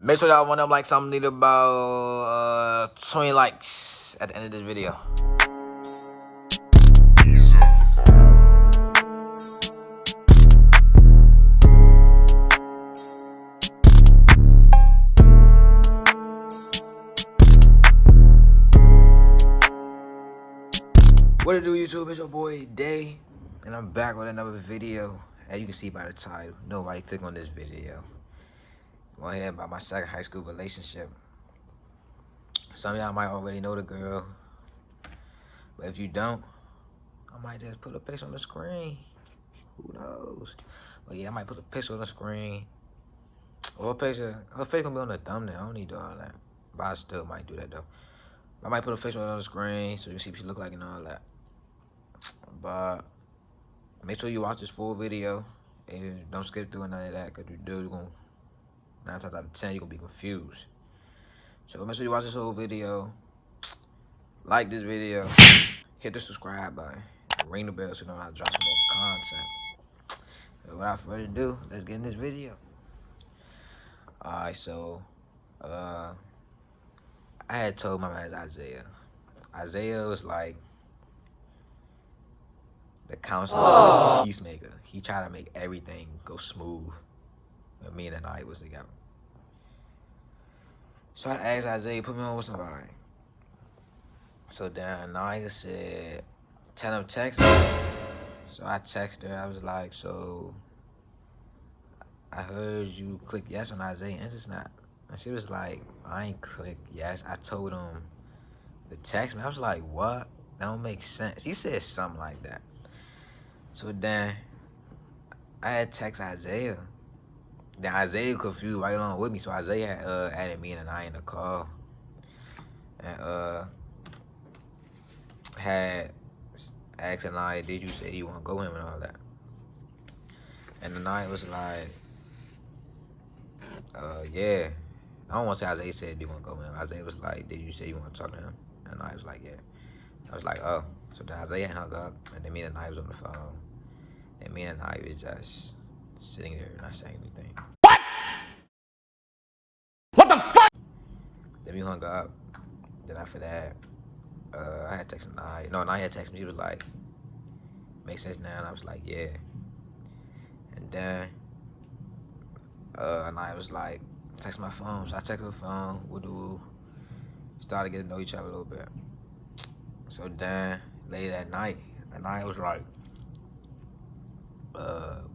Make sure y'all want to like something need about 20 likes at the end of this video. What it do, YouTube? It's your boy Day, and I'm back with another video. As you can see by the title, nobody click on this video. I'm going to hear about my second high school relationship. Some of y'all might already know the girl, but if you don't, I might just put a picture on the screen. Who knows? But yeah, I might put a picture on the screen. Or a picture. Her face gonna be on the thumbnail. I don't need to do all that. But I still might do that though. I might put a picture on the screen so you see what she look like and all that. But make sure you watch this full video and don't skip through none of that, because you do, you're gonna 9 times out of 10 you're gonna be confused. So make sure you watch this whole video, like this video, hit the subscribe button, ring the bell so you know how to drop some more content. So without further ado, let's get in this video. Alright, so I had told my man Isaiah. Isaiah was like the counselor, peacemaker. He tried to make everything go smooth when me and I was together. So I asked Isaiah, put me on with somebody. So then Naya said, tell him text me. So I texted her. I was like, so I heard you click yes on Isaiah Instasnap. And she was like, I ain't click yes. I told him to text me. I was like, what? That don't make sense. He said something like that. So then I had text Isaiah. Then Isaiah confused right along with me. So Isaiah had added me and I in the call. And had asked Anaya, did you say you want to go with him and all that? And Anaya was like, yeah. I don't want to say Isaiah said, do you want to go with him? Isaiah was like, did you say you want to talk to him? And I was like, yeah. I was like, oh. So then Isaiah hung up, and then me and I was on the phone. And me and I was just sitting there not saying anything. What the fuck? Then we hung up. Then after that, I had texted Naya. No, Naya had texted me. She was like, makes sense now. And I was like, yeah. And then Naya was like, text my phone. So I texted her phone. We'll started getting to know each other a little bit. So then later that night, Naya was like,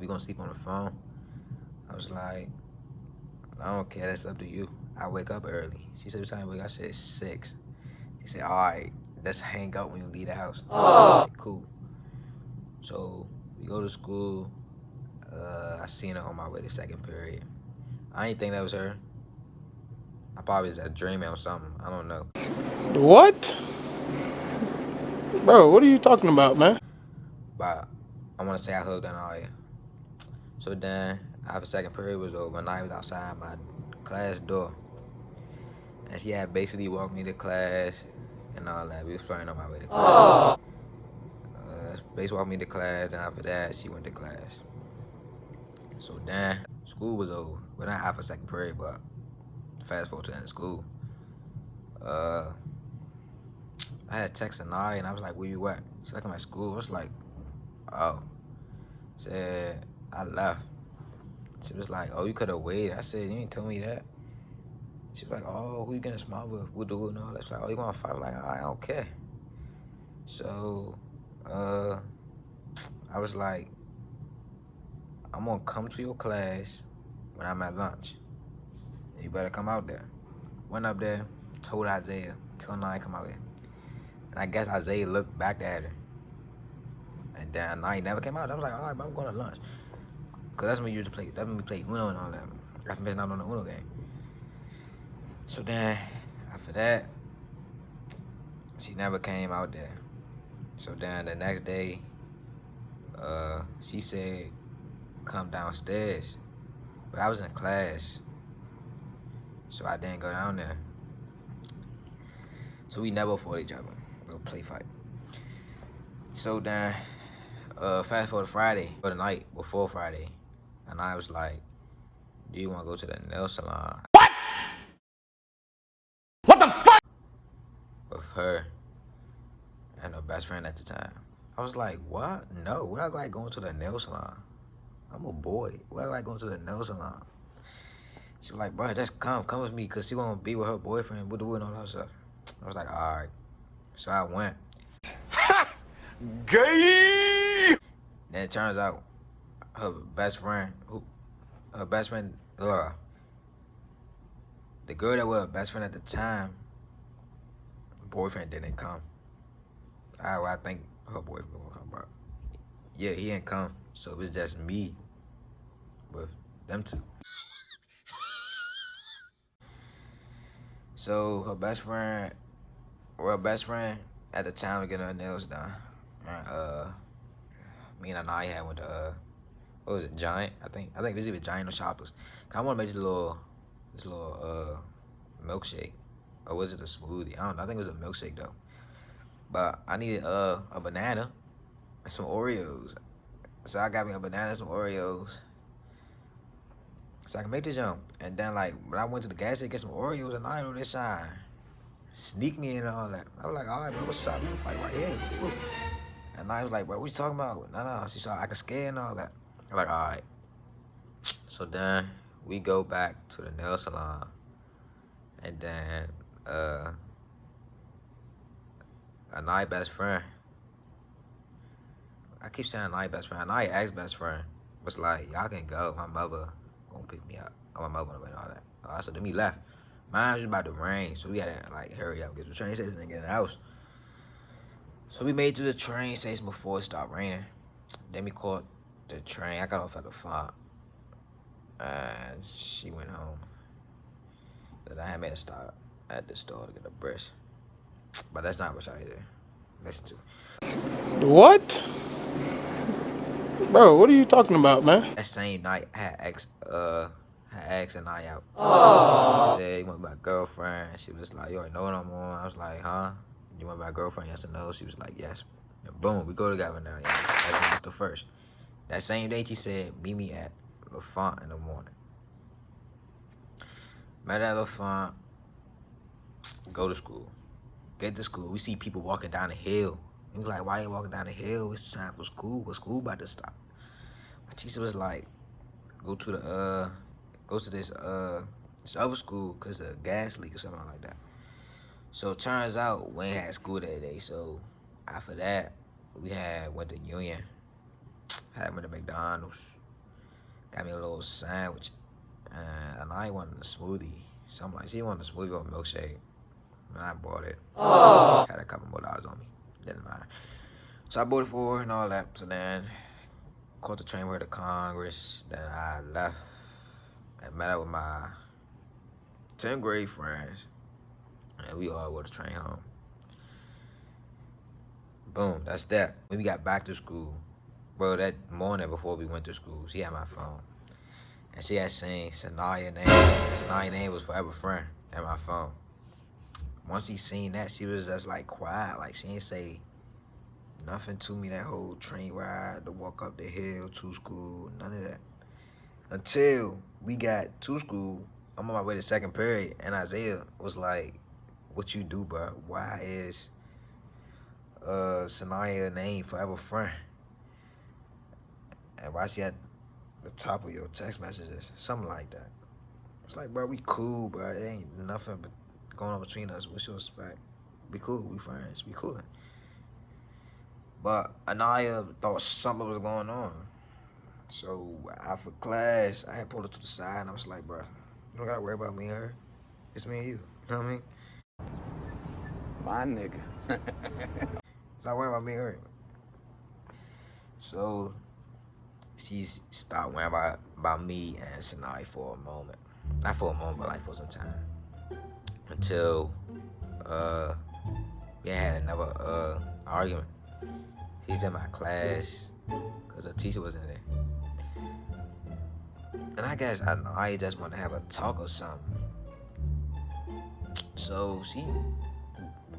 we gonna sleep on the phone. I was like, I don't care, that's up to you. I wake up early. She said, what time you wake up? I said 6. She said, alright, let's hang out when you leave the house. Like, cool. So we go to school. I seen her on my way to second period. I didn't think that was her. I probably was dreaming or something. I don't know. What? Bro, what are you talking about, man? But I want to say I hugged Anaya. So then, after second period was over, and I was outside my class door. And she had basically walked me to class and all that. We was flying on my way to class. Basically walked me to class, and after that, she went to class. So then, school was over. Well, not after second period, but fast forward to the end of school. I had texted Anaya, and I was like, where you at? She's like, I'm at school. I was like, oh. Said, I left. She was like, oh, you could have waited. I said, you ain't told me that. She was like, oh, who you getting smart with? We'll do it and all that. She's like, oh, you want to fight? I'm like, I don't care. So, I was like, I'm going to come to your class when I'm at lunch. You better come out there. Went up there, told Isaiah, tell Naya come out here. And I guess Isaiah looked back at her. And then Naya never came out. I was like, all right, but I'm going to lunch. Because that's when we used to play. That's when we played Uno and all that. After missing out on the Uno game. So then, after that, she never came out there. So then the next day, she said, come downstairs. But I was in class. So I didn't go down there. So we never fought each other. No play fight. So then, fast forward to Friday, or the night before Friday. And I was like, do you want to go to the nail salon? What? her and her best friend at the time. I was like, what? No, what I like going to the nail salon? I'm a boy. What I like going to the nail salon? She was like, bro, just come with me, cause she wanna be with her boyfriend, with the wood and all that stuff. I was like, all right. So I went. Gay! Then it turns out her best friend, the girl that was her best friend at the time, boyfriend didn't come. I think her boyfriend will come, bro. Yeah, he didn't come. So it was just me with them two. So her best friend at the time was getting her nails done. And me and Anaya had went to what was it, Giant? I think it was either Giant or Shoppers. I want to make this little milkshake, or was it a smoothie? I don't know. I think it was a milkshake though. But I needed a banana and some Oreos, so I got me a banana and some Oreos, so I can make this jump. And then like when I went to the gas station to get some Oreos, and I know this shine sneak me in and all that. I was like, all right, bro, what's up? We can fight right here. Woo. And I was like, bro, what you talking about? No, she saw I could scare and all that. I'm like, all right. So then we go back to the nail salon, and then Anaya best friend. I keep saying Anaya best friend. Anaya ex best friend was like, y'all can go. My mother gonna pick me up. My mother and all that. So then we left. Mine was about to rain, so we had to like hurry up, get to the train station and get in the house. So we made it to the train station before it stopped raining. Then we caught the train. I got off at the farm. And she went home. But I had made a stop at the store to get a brush. But that's not what y'all hear. Listen to. What? Bro, what are you talking about, man? That same night, I had asked and I out. She said, you want my girlfriend? She was like, you already know what I'm on. I was like, huh? You want my girlfriend? Yes or no? She was like, yes. And boom, we go together now. Yeah. That's the first. That same day, she said, meet me at La Font in the morning. Met at La Font, go to school. Get to school, we see people walking down the hill. We was like, why they walking down the hill? It's time for school. But school about to stop. My teacher was like, go to this other school because of gas leak or something like that. So it turns out we ain't had school that day. So after that, we went to Union. Went to McDonald's. Got me a little sandwich. And I wanted a smoothie. So I'm like, she wanted a smoothie or a milkshake. And I bought it. Had a couple more dollars on me. Didn't mind. So I bought it for her and all that. So then caught the train to Congress. Then I left and met up with my 10th grade friends. And we all rode the train home. Boom, that's that. When we got back to school, bro, that morning before we went to school, she had my phone. And she had seen Sanaya's name. Sanaya's name was Forever Friend at my phone. Once she seen that, she was just like quiet. Like she ain't say nothing to me that whole train ride, to walk up the hill to school, none of that. Until we got to school, I'm on my way to second period, and Isaiah was like, what you do, bro? Why is Sanaya's name Forever Friend? And why she at the top of your text messages? Something like that. It's like, bro, we cool, bro. It ain't nothing but going on between us. What you expect? We cool, we friends, we coolin'. But Anaya thought something was going on. So after class, I had pulled her to the side and I was like, bro, you don't gotta worry about me and her. It's me and you. You know what I mean? My nigga. Stop worrying about me and her. So she stopped worrying about me and Sanai for a moment. Not for a moment, but like for some time. Until we had another argument. She's in my class because her teacher wasn't there. And I guess I just want to have a talk or something. So she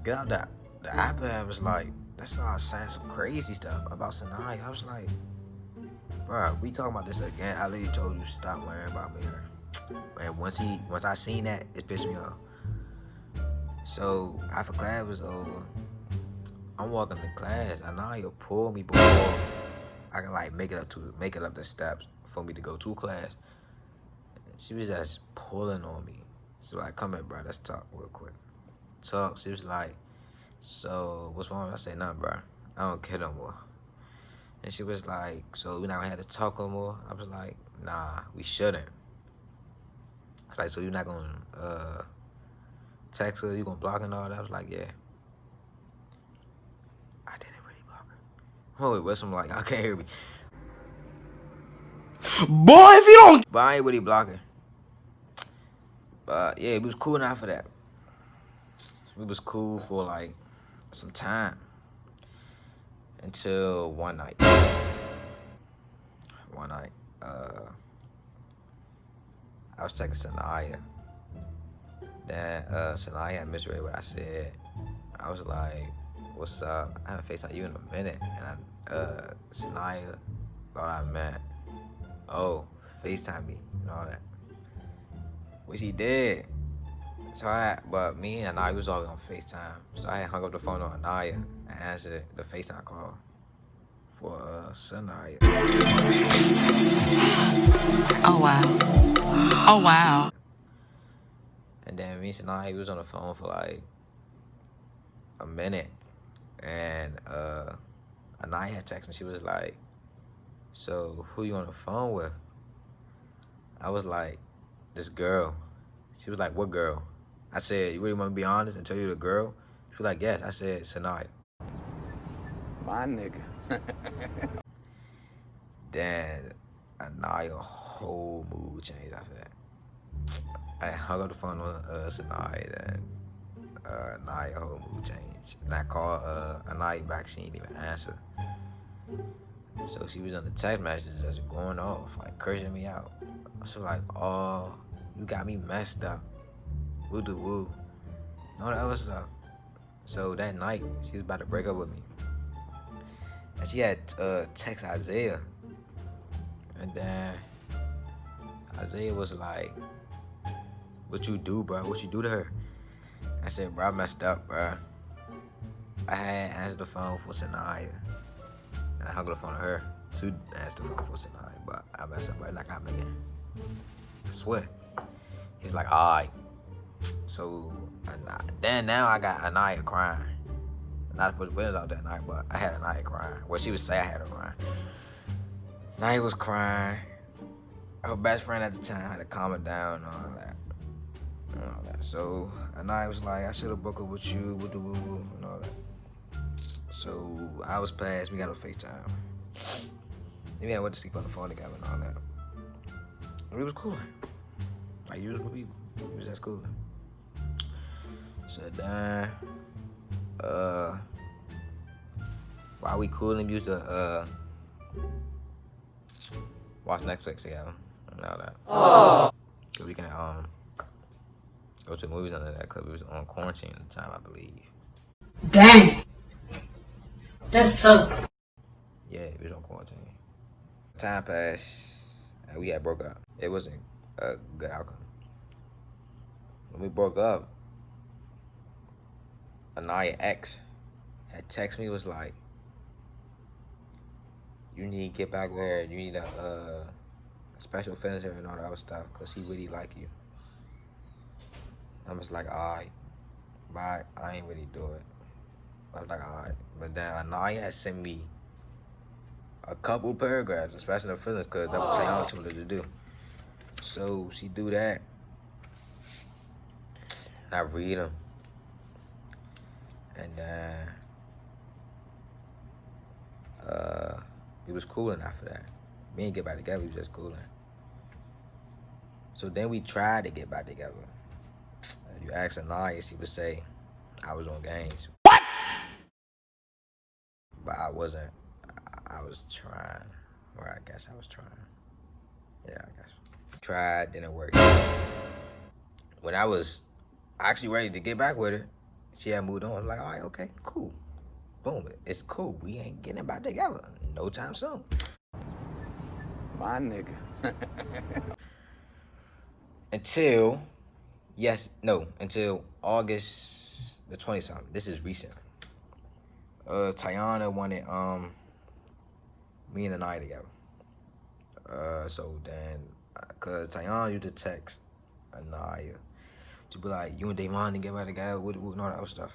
got out the iPad and was like, that started saying some crazy stuff about Sanai. I was like, bro, we talking about this again. I literally told you stop worrying about me. And once I seen that, it pissed me off. So after class was over, I'm walking to class, and now you'll pull me before I can like make it up the steps for me to go to class. She was just pulling on me. So like, come here, bro, let's talk real quick. Talk. She was like, so what's wrong? I said, nothing, bro. I don't care no more. And she was like, so we're not gonna have to talk no more? I was like, nah, we shouldn't. It's like, so you're not gonna text her, you gonna block her and all that? I was like, yeah. I didn't really block her. Oh, wait, what's some like, I can't hear me. Boy, if you don't. But I ain't really blocking. But yeah, we was cool enough for that. We was cool for like some time. Until one night. I was texting Sanaya. Then Sanaya had misread what I said. I was like, what's up? I haven't FaceTimed you in a minute. And Sanaya thought I meant, oh, FaceTime me and all that. Which he did. So but me and Anaya was all on FaceTime. So I had hung up the phone on Anaya and answered the FaceTime call for Sanaya. Oh wow. Oh wow. And then me and Sanaya was on the phone for like a minute. And Anaya had texted me. She was like, so who you on the phone with? I was like, this girl. She was like, what girl? I said, you really want to be honest and tell you the girl? She was like, yes. I said, Sanaya. My nigga. Then Anaya whole mood changed after that. I hung up the phone on Sanaya, then Anaya whole mood changed. And I called Anaya back, she didn't even answer. So she was on the text messages just going off, like cursing me out. So like, oh, you got me messed up. Woo do woo. And all that other stuff. So that night, she was about to break up with me. And she had text Isaiah. And then Isaiah was like, what you do, bro? What you do to her? I said, bro, I messed up, bro. I had answered the phone for Sanaya. And I hung up the phone to her to answer the phone for Sanaya. But I messed up, right? Like I'm again. I swear. He's like, alright. So then now I got Anaya crying. Not to put the business out that night, but I had Anaya crying. Well, she would say I had her crying. Anaya was crying. Her best friend at the time had to calm her down and all that. So Anaya was like, I should have broke up with you, and all that. So I was past, we got on FaceTime. Then we went to sleep on the phone together and all that. And it was cool. Like usual people. It was just cool. So then while we cooling, we used to watch Netflix together and all that. Oh. Cause we can go to movies under that, cause we was on quarantine at the time, I believe. Dang. That's tough. Yeah, we was on quarantine. Time passed and we had broke up. It wasn't a good outcome. When we broke up, Anaya ex had texted me, was like, you need to get back with her, you need a special feelings her and all that other stuff, cause she really like you. I was like, alright, bye, I ain't really do it. I was like, alright. But then Anaya had sent me a couple paragraphs, expressing her feelings, cause that's what Tayana told her to do. So she do that. I read them. And we was cooling after that. We didn't get back together, we was just cooling. So then we tried to get back together. If you ask Anaya, she would say I was on games. What? But I wasn't. I was trying. Or I guess I was trying. Yeah, I guess. Tried, didn't work. When I was actually ready to get back with her, she had moved on. I was like, all right, okay, cool. Boom, it's cool. We ain't getting back together no time soon. My nigga. Until August the 20 something. This is recent. Tiana wanted me and Anaya together. So then, cause Tiana used to text Anaya to be like, you and Damon together, and all that other stuff.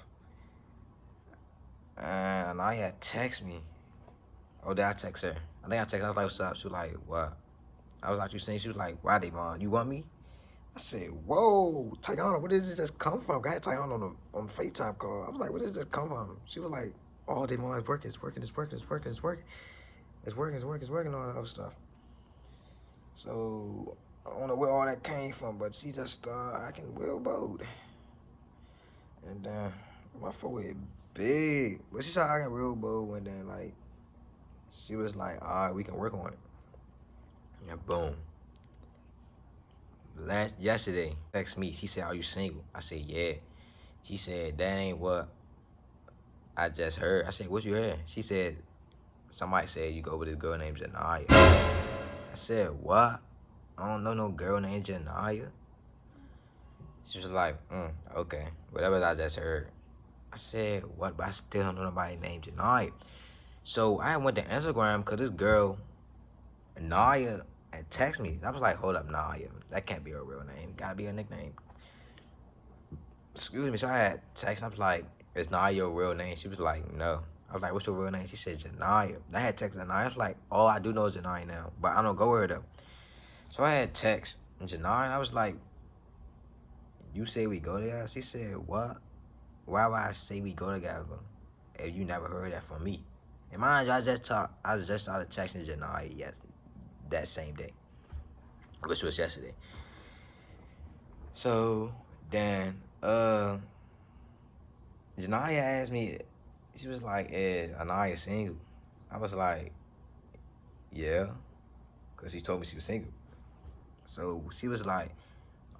And Anaya text me. Oh, did I text her? I think I texted her. I was like, what's up? She was like, what? I was like, you saying? She was like, why, Damon? You want me? I said, whoa, Tiana, where did this just come from? I had Tiana on the FaceTime call. I was like, where did this come from? She was like, oh, Damon, it's working, it's working, it's working, it's working, it's working. It's working, it's working, it's working, all that other stuff. So, I don't know where all that came from, but she just started acting real bold. And then, my forehead big. But she started acting real bold, and then, like, she was like, all right, we can work on it. And boom. Yesterday, text me. She said, are you single? I said, yeah. She said, that ain't what I just heard. I said, what you heard? She said, somebody said you go with this girl named Janaya. I said, what? I don't know no girl named Janaya. She was like, okay, whatever I just heard. I said, what? But I still don't know nobody named Janaya. So I went to Instagram because this girl, Naya, had texted me. I was like, hold up, Naya. That can't be her real name. Gotta be a nickname. Excuse me. So I had text. I was like, is Naya your real name? She was like, no. I was like, what's your real name? She said, Janaya. I had text Janaya. I was like, oh, I do know Janaya now, but I don't go with her though. So I had text Janaya, and I was like, you say we go together? She said, what? Why would I say we go together if you never heard that from me? And mind you, I just started texting Janaya that same day, which was yesterday. So then, Janaya asked me, she was like, is Anaya single? I was like, yeah, because she told me she was single. So she was like,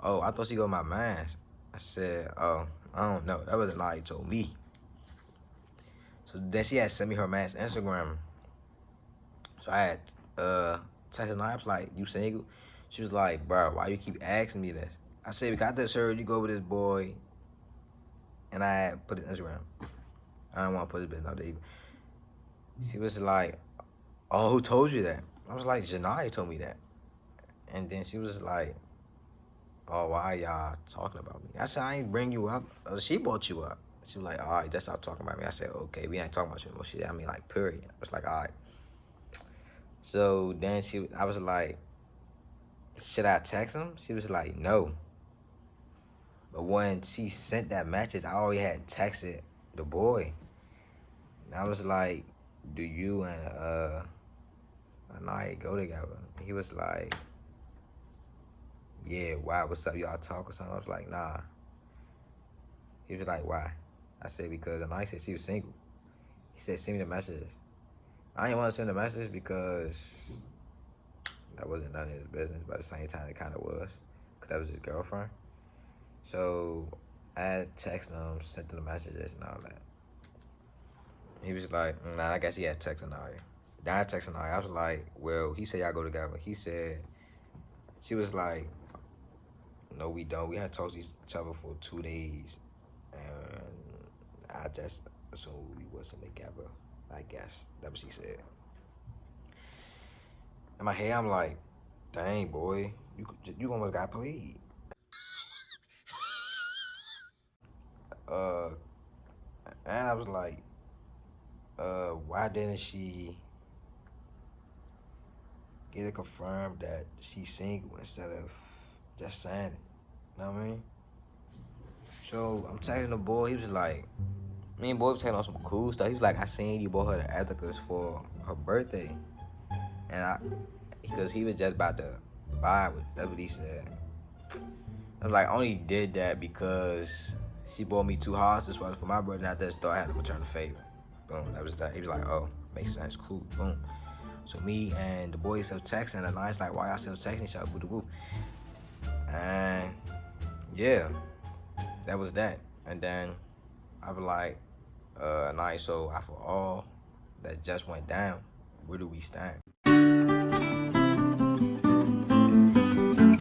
oh, I thought she got my mask. I said, oh, I don't know. That wasn't Anaya told me. So then she had sent me her mask Instagram. So I had texted Anaya. I was like, you single? She was like, bro, why you keep asking me this? I said, because I just heard you go with this boy, and I had put it on Instagram. I don't want to put his business out there either. She was like, oh, who told you that? I was like, Janaya told me that. And then she was like, oh, why y'all talking about me? I said, I ain't bring you up. She brought you up. She was like, all right, just stop talking about me. I said, okay, we ain't talking about you anymore. She said, I mean, like, period. I was like, all right. So then I was like, should I text him? She was like, no. But when she sent that message, I already had texted the boy. And I was like, do you and Anaya go together? He was like, yeah, why? What's up? Y'all talk or something? I was like, nah. He was like, why? I said, because Anaya said she was single. He said, send me the message. I didn't want to send the message because that wasn't none of his business, but at the same time, it kind of was, because that was his girlfriend. So I had texted him, sent him the messages and all that. He was like, nah, I guess he had texted Anaya. Then I texted Anaya. I was like, well, he said y'all go together. He said, she was like, no, we don't. We had talked to each other for 2 days. And I just assumed we wasn't together, I guess. That's what she said. In my head, I'm like, dang, boy, you almost got played. And I was like, why didn't she get it confirmed that she's single instead of just saying it? You know what I mean? So I'm texting the boy. He was like, me and boy was talking on some cool stuff. He was like, I seen you bought her the Ethicas for her birthday, and because he was just about to buy it. That's what he said. I was like, I only did that because she bought me 2 houses for my birthday, and I just thought I had to return the favor. Boom. That was that. He was like, oh, makes sense. Cool. Boom. So me and the boys still texting, and I was like, why y'all still texting each other? Boo boo. And yeah, that was that. And then I was like, nice. So after all that just went down, where do we stand?